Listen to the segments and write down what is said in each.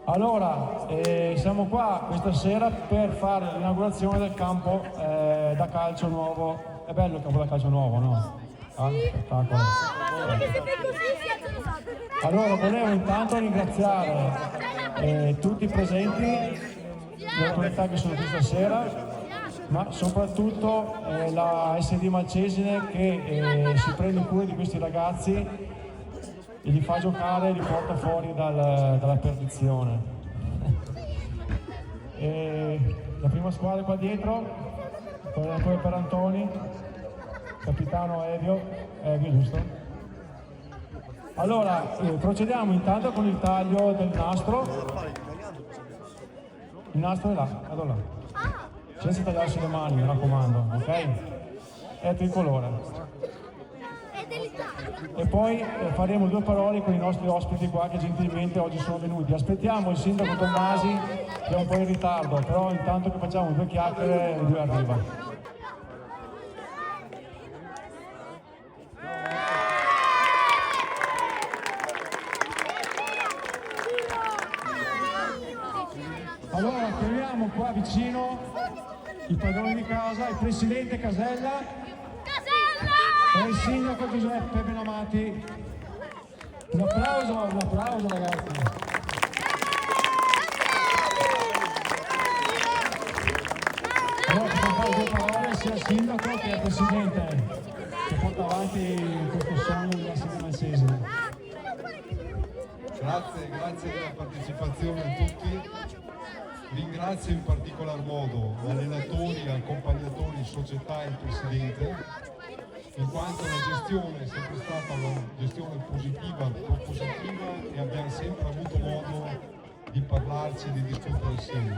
Allora, siamo qua questa sera per fare l'inaugurazione del campo da calcio nuovo. È bello il campo da calcio nuovo, no? Ah, spettacolo. Allora, volevo intanto ringraziare tutti i presenti, le autorità che sono qui stasera, ma soprattutto la SD Malcesine che si prende cura di questi ragazzi e li fa giocare e li porta fuori dalla perdizione. La prima squadra qua dietro, poi per Antoni, capitano Evio, giusto? Allora, procediamo intanto con il taglio del nastro. Il nastro è là, vado là. Senza tagliarsi le mani, mi raccomando, ok? È tricolore. E poi faremo due parole con i nostri ospiti qua che gentilmente oggi sono venuti. Aspettiamo il sindaco Tommasi che è un po' in ritardo, però intanto che facciamo due chiacchiere lui arriva. Allora chiamiamo qua vicino il padrone di casa, il presidente Casella e il sindaco Giuseppe Benamati. Un applauso ragazzi. Allora possiamo fare due parole sia al sindaco che al presidente che porta avanti questo sogno della SD Malcesine. Grazie della partecipazione a tutti. Ringrazio in particolar modo allenatori, accompagnatori, società e il Presidente, in quanto la gestione è sempre stata una gestione positiva, propositiva e abbiamo sempre avuto modo di parlarci e di discutere insieme.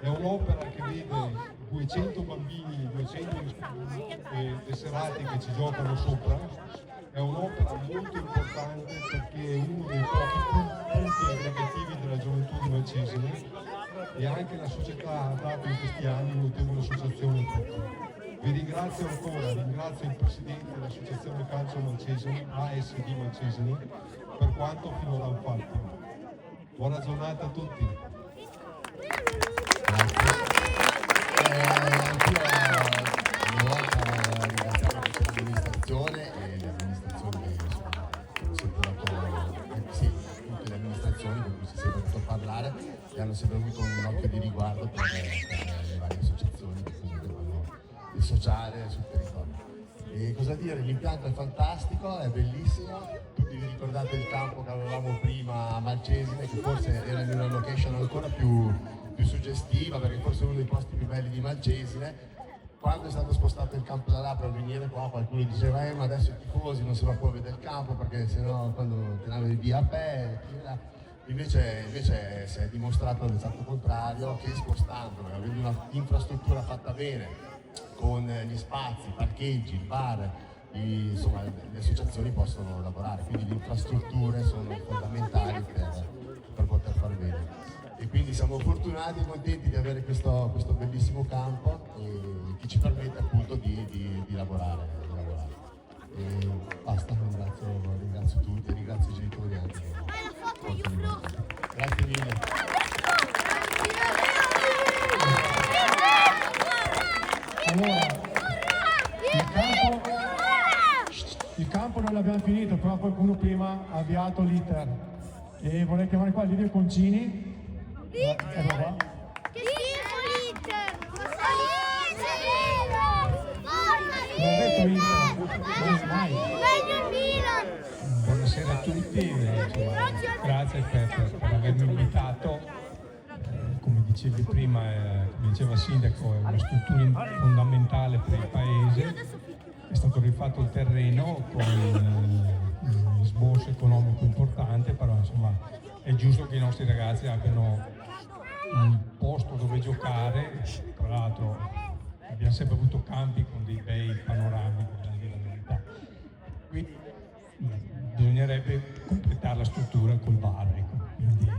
È un'opera che vede 200 bambini, 200 tesserati che ci giocano sopra. È un'opera molto importante perché è uno dei pochi punti aggregativi della gioventù di Malcesine e anche la società ha dato in questi anni notevole associazione a tutti. Vi ringrazio ancora, ringrazio il Presidente dell'Associazione Calcio Malcesine, ASD Malcesine, per quanto finora hanno fatto. Buona giornata a tutti. E hanno sempre avuto un occhio di riguardo per le varie associazioni che comunque vanno il sociale sul territorio. E cosa dire, l'impianto è fantastico, è bellissimo, tutti vi ricordate il campo che avevamo prima a Malcesine, che forse era in una location ancora più suggestiva, perché forse è uno dei posti più belli di Malcesine. Quando è stato spostato il campo da là per venire qua, qualcuno diceva ma adesso i tifosi non si va più a vedere il campo perché sennò quando te ne avevi via a pè, invece si è dimostrato l'esatto contrario, che spostandolo, avendo un'infrastruttura fatta bene, con gli spazi, i parcheggi, il bar, insomma le associazioni possono lavorare, quindi le infrastrutture sono fondamentali per poter far bene. E quindi siamo fortunati e contenti di avere questo bellissimo campo che ci permette appunto di lavorare. E basta, ringrazio tutti, ringrazio i genitori anche. Grazie mille. Allora, il campo non l'abbiamo finito, però qualcuno prima ha avviato l'iter e vorrei chiamare qua Livio Concini. Ecco qua. Che schifo l'Inter! Non ho detto Inter, mai. Meglio il Milan! Buonasera a tutti, grazie per avermi invitato. Come dicevi prima, come diceva il sindaco, è una struttura fondamentale per il paese. È stato rifatto il terreno con un sborso economico importante, però insomma è giusto che i nostri ragazzi abbiano un posto dove giocare. Tra l'altro abbiamo sempre avuto campi con dei bei panorami, per dire la verità. Qui bisognerebbe completare la struttura col bar, ecco. Quindi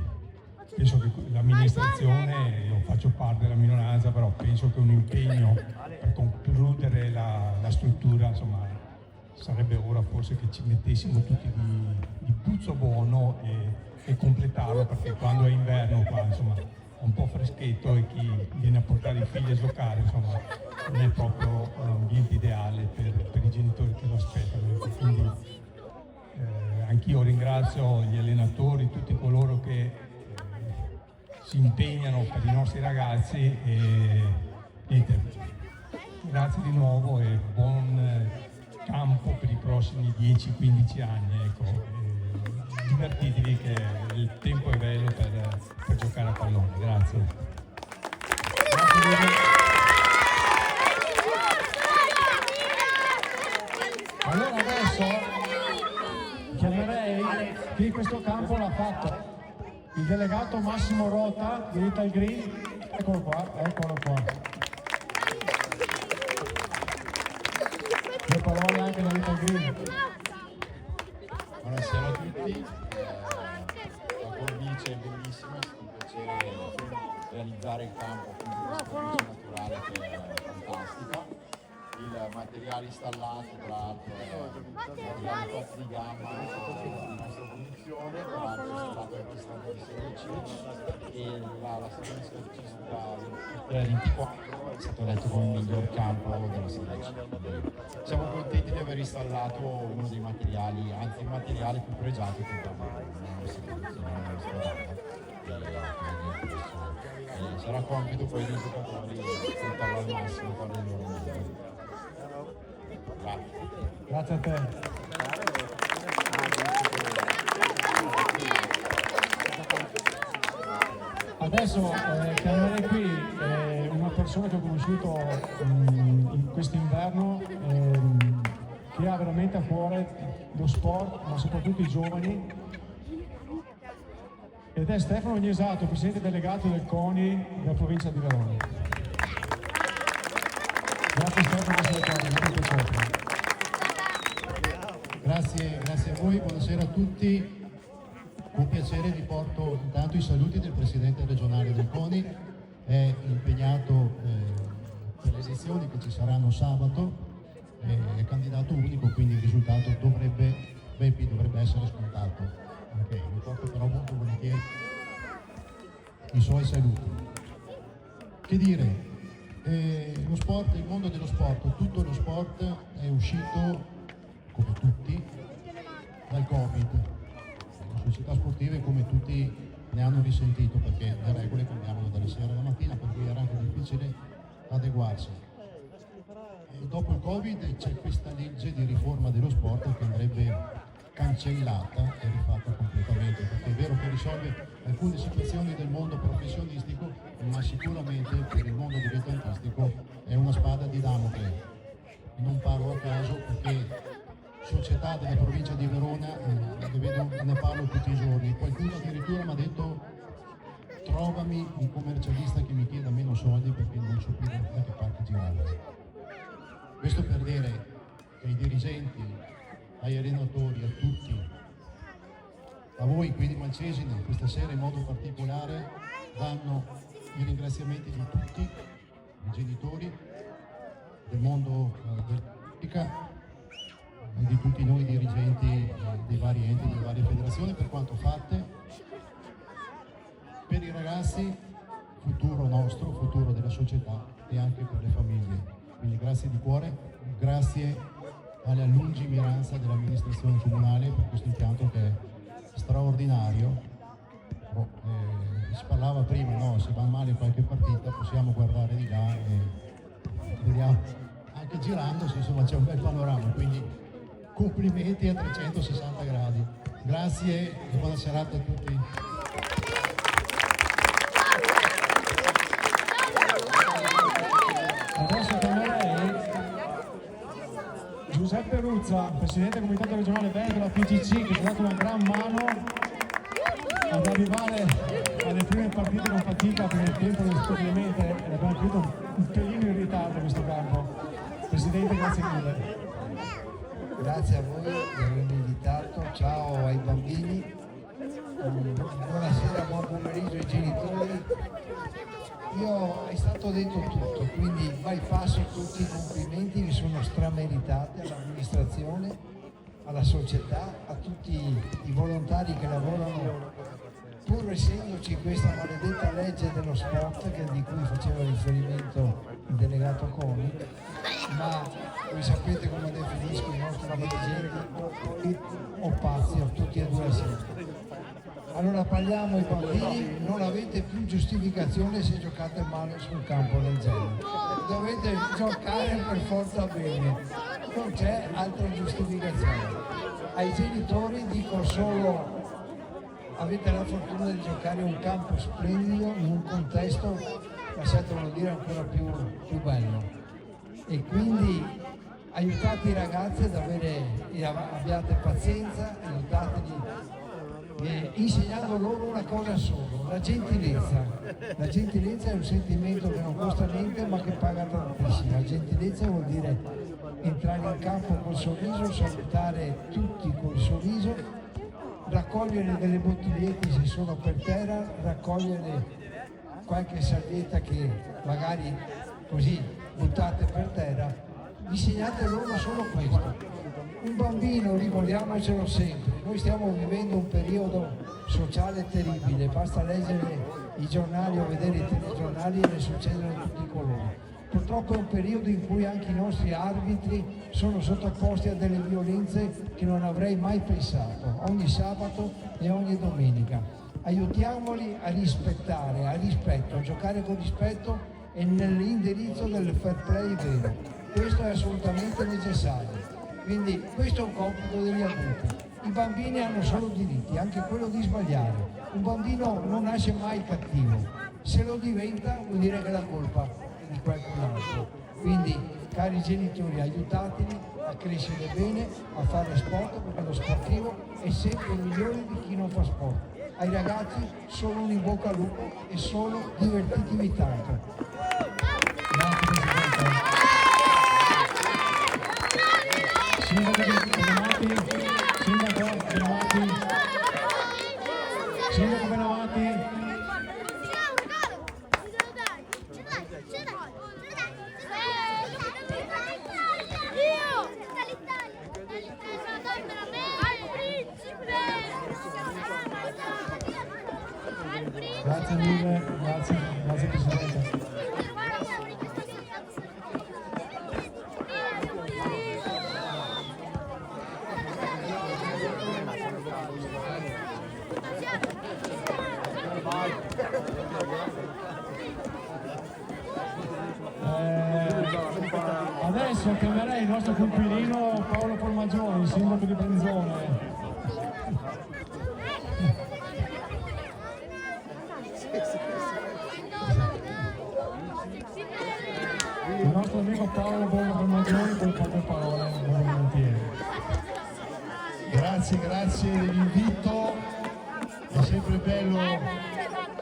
penso che l'amministrazione, io faccio parte della minoranza, però penso che un impegno per concludere la struttura insomma sarebbe ora forse che ci mettessimo tutti di puzzo buono e completarlo, perché quando è inverno qua insomma è un po' freschetto e chi viene a portare i figli a giocare insomma non è proprio l'ambiente ideale per i genitori che lo aspettano. Quindi anch'io ringrazio gli allenatori, tutti coloro che si impegnano per i nostri ragazzi e niente, grazie di nuovo e buon campo per i prossimi 10-15 anni, ecco. Divertitevi che il tempo è bello per giocare a pallone, grazie. Allora adesso chiamerei chi questo campo l'ha fatto, il delegato Massimo Rota di Little Green, eccolo qua. Le parole anche da Little Green. Buonasera a tutti, la cornice è bellissima, è stato un piacere realizzare il campo, appunto questa cornice naturale che è fantastica. Il materiale installato tra l'altro è materiale fatto di gamma di nostra produzione, tra l'altro è stato anche standardizzato e la stagione scorcistica 24 è stato eletto come il miglior campo della Serie C. Siamo contenti di aver installato uno dei materiali, anzi il materiale più pregiato che abbiamo nella nostra produzione, nella nostra data. Sarà compito poi dei giocatori sfruttarlo al massimo, fare il loro meglio. Grazie a te. Adesso chiamerei qui una persona che ho conosciuto in quest'inverno che ha veramente a cuore lo sport, ma soprattutto i giovani, ed è Stefano Ognesato, presidente delegato del CONI della provincia di Verona. Grazie Stefano per essere qua, è un piacere. Grazie a voi, buonasera a tutti. Con piacere vi porto intanto i saluti del Presidente regionale del CONI, è impegnato per le elezioni che ci saranno sabato, è candidato unico, quindi il risultato dovrebbe essere scontato. Okay, vi porto però molto volentieri i suoi saluti. Che dire, lo sport, il mondo dello sport, tutto lo sport è uscito, come tutti, dal Covid. Le società sportive come tutti ne hanno risentito perché le regole cambiavano dalla sera alla mattina, per cui era anche difficile adeguarsi. E dopo il Covid c'è questa legge di riforma dello sport che andrebbe cancellata e rifatta completamente, perché è vero che risolve alcune situazioni del mondo professionistico, ma sicuramente per il mondo dilettantistico è una spada di Damocle. Non parlo a caso perché società della provincia di Verona, ne parlo tutti i giorni, qualcuno addirittura mi ha detto trovami un commercialista che mi chieda meno soldi perché non so più da che parte girare. Questo per dire che ai dirigenti, ai allenatori, a tutti, a voi qui di Malcesine, questa sera in modo particolare danno i ringraziamenti di tutti i genitori del mondo della politica e di tutti noi dirigenti dei vari enti, delle varie federazioni per quanto fate per i ragazzi, futuro nostro, futuro della società e anche per le famiglie. Quindi grazie di cuore, grazie alla lungimiranza dell'amministrazione comunale per questo impianto che è straordinario. Si parlava prima, no? Se va male qualche partita possiamo guardare di là e vediamo, anche girandosi insomma c'è un bel panorama, quindi complimenti a 360 gradi. Grazie e buona serata a tutti. Adesso chiamerei Giuseppe Ruzza, presidente del comitato regionale Veneto della PCC, che ci ha dato una gran mano ad arrivare alle prime partite con fatica perché il tempo non è stato clemente e abbiamo finito un pelino in ritardo questo campo. Presidente, grazie mille. Grazie a voi di avermi invitato, ciao ai bambini, buonasera, buon pomeriggio ai genitori. È stato stato detto tutto, quindi bypasso tutti i complimenti che sono strameritati all'amministrazione, alla società, a tutti i volontari che lavorano, pur essendoci questa maledetta legge dello sport di cui faceva riferimento il delegato Coni, ma voi sapete come definisco i nostri dirigenti, o pazzi, o tutti e due assieme. Allora parliamo ai bambini, non avete più giustificazione se giocate male su un campo del genere. Dovete giocare per forza bene, non c'è altra giustificazione. Ai genitori dico solo: avete la fortuna di giocare in un campo splendido, in un contesto, lasciatemelo dire, ancora più bello. E quindi aiutate i ragazzi ad abbiate pazienza, aiutateli insegnando loro una cosa solo, la gentilezza. La gentilezza è un sentimento che non costa niente ma che paga tantissimo. La gentilezza vuol dire entrare in campo col sorriso, salutare tutti col sorriso, raccogliere delle bottigliette se sono per terra, raccogliere qualche salvietta che magari così buttate per terra. Insegnate loro solo questo. Un bambino, ricordiamocelo sempre, noi stiamo vivendo un periodo sociale terribile, basta leggere i giornali o vedere i telegiornali e ne succedono di tutti i colori. Purtroppo è un periodo in cui anche i nostri arbitri sono sottoposti a delle violenze che non avrei mai pensato, ogni sabato e ogni domenica. Aiutiamoli a rispettare, a giocare con rispetto e nell'indirizzo del fair play vero. Questo è assolutamente necessario. Quindi questo è un compito degli adulti. I bambini hanno solo diritti, anche quello di sbagliare. Un bambino non nasce mai cattivo, se lo diventa vuol dire che la colpa è di qualcun altro. Quindi, cari genitori, aiutateli a crescere bene, a fare sport, perché lo sportivo è sempre migliore di chi non fa sport. Ai ragazzi solo un in bocca al lupo e solo divertitevi tanto. Grazie Presidente. Sindaco Benamati. Grazie mille, grazie Presidente. Adesso chiamerei il nostro compilino Paolo Formagioni, sindaco di Brenzone. Il nostro amico Paolo Formagioni con poche parole, volentieri. Grazie dell'invito, è sempre bello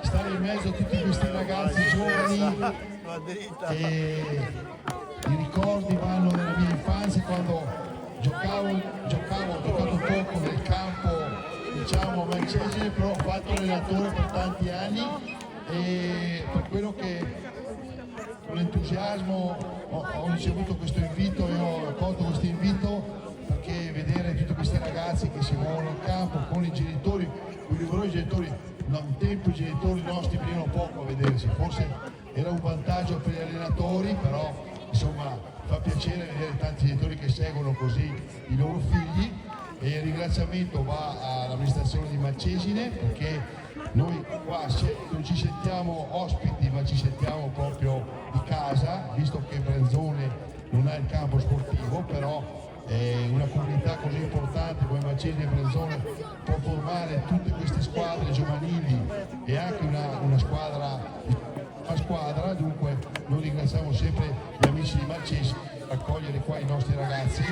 stare in mezzo a tutti questi ragazzi giovani e i ricordi vanno nella mia infanzia quando ho giocato poco nel campo, diciamo a Marcesine, però ho fatto allenatore per tanti anni e per quello che con entusiasmo ho ricevuto questo invito e ho accolto questo invito, perché vedere tutti questi ragazzi che si muovono in campo con i genitori, i genitori, un tempo i genitori nostri venivano poco a vedersi, forse era un vantaggio per gli allenatori, però insomma fa piacere vedere tanti genitori che seguono così i loro figli, e il ringraziamento va all'amministrazione di Marcesine, perché noi qua non ci sentiamo ospiti ma ci sentiamo proprio di casa, visto che Brenzone non ha il campo sportivo, però una comunità così importante come Marcesine e Brenzone può formare tutte queste squadre giovanili e anche una squadra, dunque noi ringraziamo sempre gli amici di Marcesine per accogliere qua i nostri ragazzi,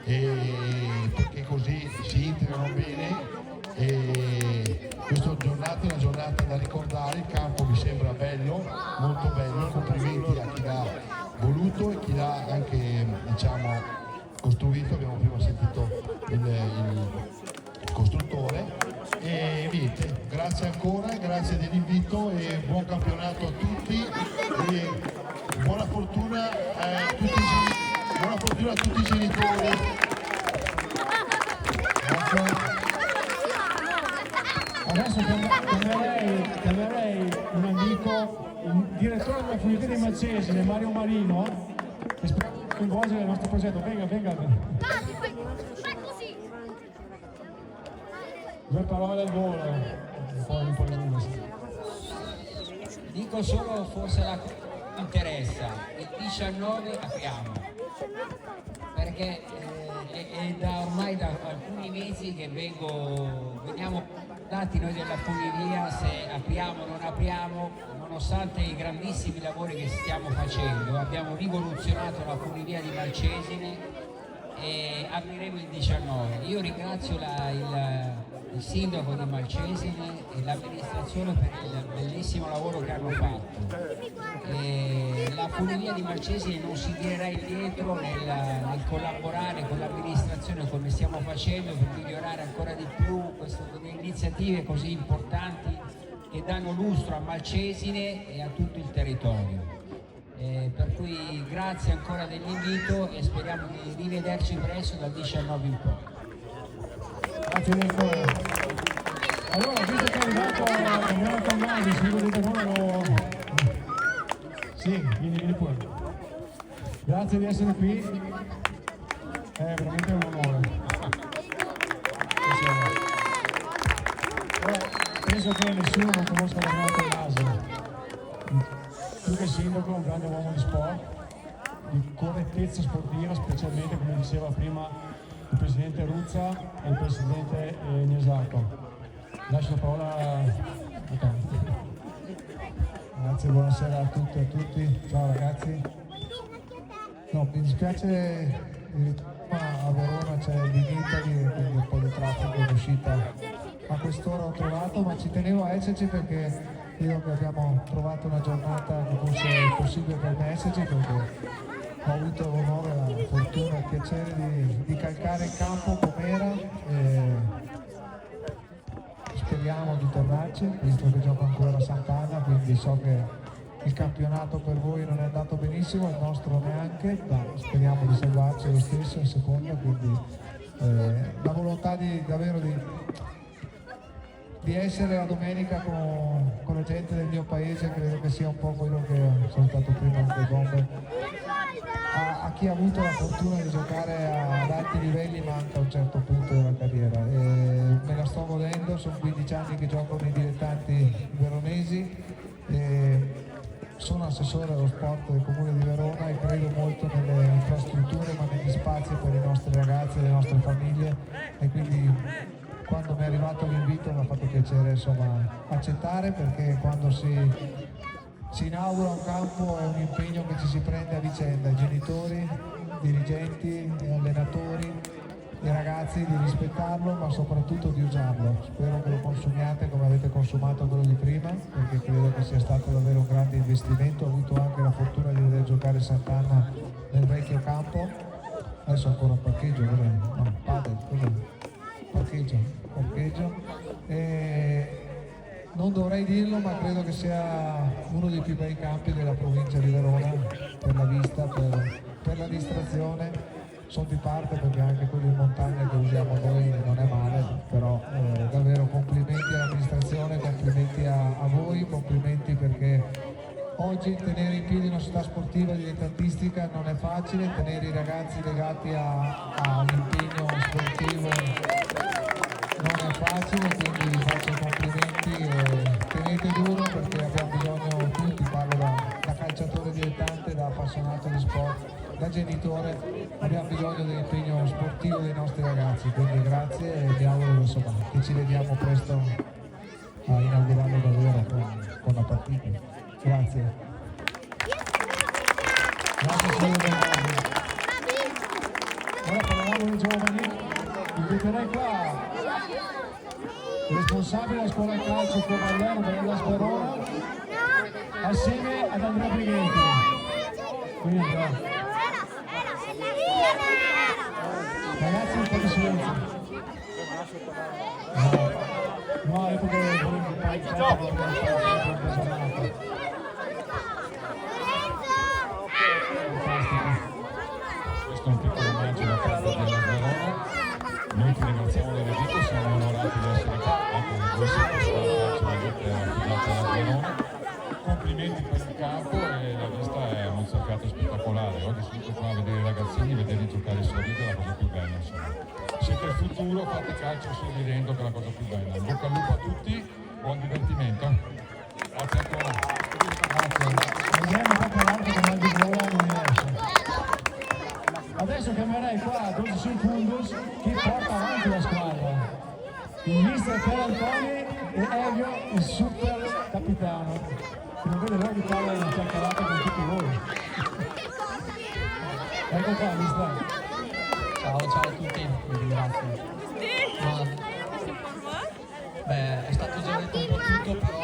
perché così si integrano bene, e questa giornata è una giornata da ricordare. Il campo mi sembra bello, molto bello, complimenti a chi l'ha voluto e chi l'ha anche costruito. Abbiamo prima sentito il costruttore e niente, grazie ancora, grazie dell'invito e buon campionato a tutti. a tutti i genitori. Grazie. Adesso chiamerei un amico, un direttore della funivia di Malcesine, Mario Marino, che spero di coinvolgere nel nostro progetto. Venga. Due parole al volo, un po' di Dico solo, forse la interessa, il 19 apriamo, perché è ormai da alcuni mesi che veniamo dati noi della funivia se apriamo o non apriamo, nonostante i grandissimi lavori che stiamo facendo. Abbiamo rivoluzionato la funivia di Malcesine e apriremo il 19. Io ringrazio il sindaco di Malcesine e l'amministrazione per il bellissimo lavoro che hanno fatto. La funivia di Malcesine non si tirerà indietro nel collaborare con l'amministrazione come stiamo facendo per migliorare ancora di più queste iniziative così importanti che danno lustro a Malcesine e a tutto il territorio. Per cui grazie ancora dell'invito e speriamo di rivederci presto dal 19 in poi. Grazie Nicola. Allora, visto che è arrivato Emanuele Tommasi, sindaco di Verona, sì, vieni pure. Grazie di essere qui, è veramente un onore. Penso che nessuno non conosca Emanuele Tommasi. Più che sindaco, un grande uomo di sport, di correttezza sportiva, specialmente come diceva prima il presidente Ruzza e il presidente Niesato. Lascio la parola a te. Grazie, buonasera a tutti e a tutti. Ciao ragazzi. No, mi dispiace, a Verona c'è l'Italy e quindi un po' di traffico in uscita a quest'ora ho trovato, ma ci tenevo a esserci perché credo che abbiamo trovato una giornata che fosse possibile per me esserci, perché ho avuto l'onore, la fortuna e il piacere di calcare il campo com'era e speriamo di tornarci, visto che gioco ancora a Sant'Anna, quindi so che il campionato per voi non è andato benissimo, il nostro neanche, ma speriamo di salvarci lo stesso in seconda, quindi la volontà davvero di essere la domenica con la gente del mio paese credo che sia un po' quello che sono stato prima anche Bomber. A chi ha avuto la fortuna di giocare ad alti livelli manca a un certo punto della carriera e me la sto godendo, sono 15 anni che gioco nei dilettanti veronesi e sono assessore allo sport del comune di Verona e credo molto nelle infrastrutture ma negli spazi per i nostri ragazzi e le nostre famiglie e quindi quando mi è arrivato l'invito mi ha fatto piacere accettare, perché quando si inaugura un campo è un impegno che ci si prende a vicenda, i genitori, dirigenti, allenatori, i ragazzi, di rispettarlo ma soprattutto di usarlo. Spero che lo consumiate come avete consumato quello di prima, perché credo che sia stato davvero un grande investimento. Ho avuto anche la fortuna di vedere giocare Sant'Anna nel vecchio campo, adesso ancora parcheggio, no, padel, cos'è? Parcheggio. Non dovrei dirlo, ma credo che sia uno dei più bei campi della provincia di Verona per la vista, per la distrazione. Sono di parte perché anche quello in montagna che usiamo noi non è male, però davvero complimenti all'amministrazione, complimenti a voi, complimenti perché oggi tenere in piedi una società sportiva dilettantistica non è facile, tenere i ragazzi legati all'impegno sportivo non è facile, quindi vi faccio i complimenti e tenete duro perché abbiamo bisogno tutti, parlo da calciatore dilettante, da appassionato di sport, da genitore, abbiamo bisogno dell'impegno sportivo dei nostri ragazzi, quindi grazie e mi auguro che ci vediamo presto a inaugurarlo davvero con la partita. Grazie. Grazie signor Ora parlavamo dei giovani, inviterei qua il responsabile della scuola calcio Cavallero della Verona assieme ad Andrea Brighenti. Quindi, ragazzi, un po' di silenzio. No, è perché volevo fare il campo per la giornata. Questo è un piccolo complimenti per il campo e la vista è mozzafiato spettacolare. Oggi sono qua a vedere i ragazzini, vederli giocare sorridere è la cosa più bella. Insomma. Siete il futuro, fate calcio sorridendo che è la cosa più bella. In bocca al lupo a tutti, buon divertimento. Grazie ancora. Grazie. Vedremo proprio l'altro che mal di gola non riesce. Adesso chiamerei qua Dulcis in Fundus chi porta avanti la squadra. Il mister Per Antoni e Elio, il super capitano, che non vede l'ora di fare una chiacchierata con tutti voi. Ecco qua, mister. Ciao a tutti, vi ringrazio. Beh, è stato già detto un po' tutto, però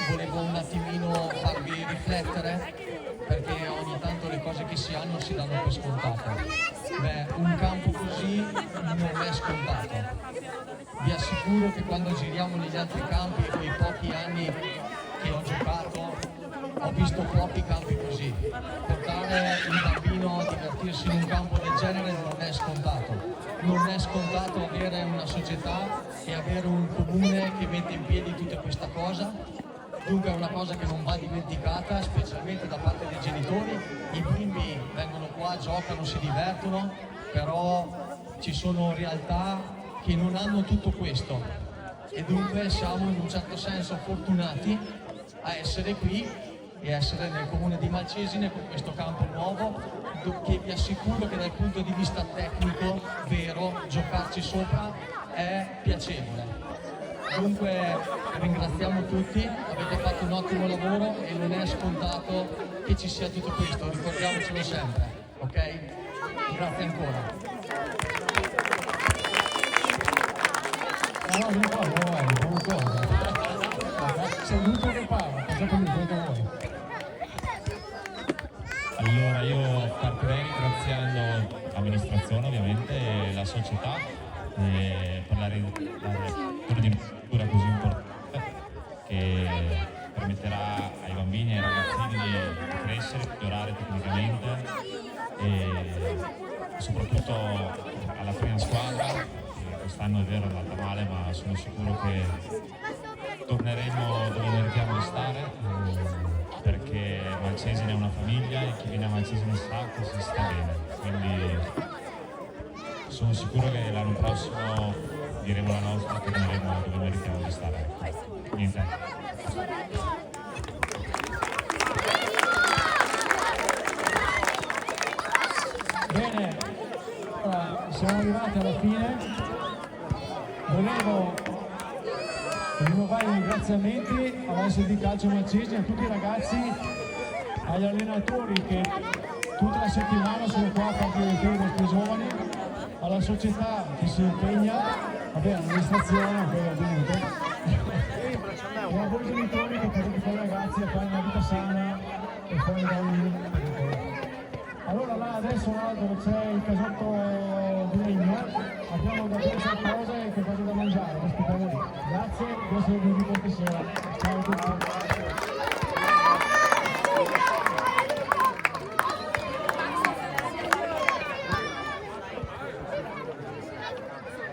volevo un attimino farvi riflettere, perché ogni tanto le cose che si hanno si danno per scontate. Beh, un campo così non è scontato. Vi assicuro che quando giriamo negli altri campi, quei pochi anni che ho giocato, ho visto pochi campi così. Portare un bambino a divertirsi in un campo del genere non è scontato. Non è scontato avere una società e avere un comune che mette in piedi tutta questa cosa. Dunque è una cosa che non va dimenticata, specialmente da parte dei genitori. I bimbi vengono qua, giocano, si divertono, però ci sono realtà che non hanno tutto questo e dunque siamo in un certo senso fortunati a essere qui e essere nel comune di Malcesine con questo campo nuovo che vi assicuro che dal punto di vista tecnico vero giocarci sopra è piacevole. Dunque ringraziamo tutti, avete fatto un ottimo lavoro e non è scontato che ci sia tutto questo, ricordiamocelo sempre, ok? Grazie ancora. No, non parlo, sei l'ultimo che parla, cosa che vuoi? Allora io partirei ringraziando l'amministrazione ovviamente e la società per la di infrastruttura così importante che permetterà ai bambini e ai ragazzini di crescere, migliorare tecnicamente e soprattutto alla prima squadra. Quest'anno è vero è andata male, ma sono sicuro che torneremo dove meritiamo di stare perché Malcesine è una famiglia e chi viene a Malcesine sa che si sta bene, quindi sono sicuro che l'anno prossimo diremo la nostra e torneremo dove meritiamo di stare. Niente. Bene, allora, siamo arrivati alla fine. Volevo rinnovare i ringraziamenti all'SD Calcio Malcesine, a tutti i ragazzi, agli allenatori che tutta la settimana sono qua a far divertire i nostri giovani, alla società che si impegna, vabbè, all'amministrazione, poi ovviamente, e a voi genitori che potete fare i ragazzi a fare una vita sana e fare un allora là adesso là dove c'è il casotto di legno abbiamo da bere qualcosa e qualcosa da mangiare, aspettiamo lì. Grazie di essere venuti questa sera. Ciao a tutti.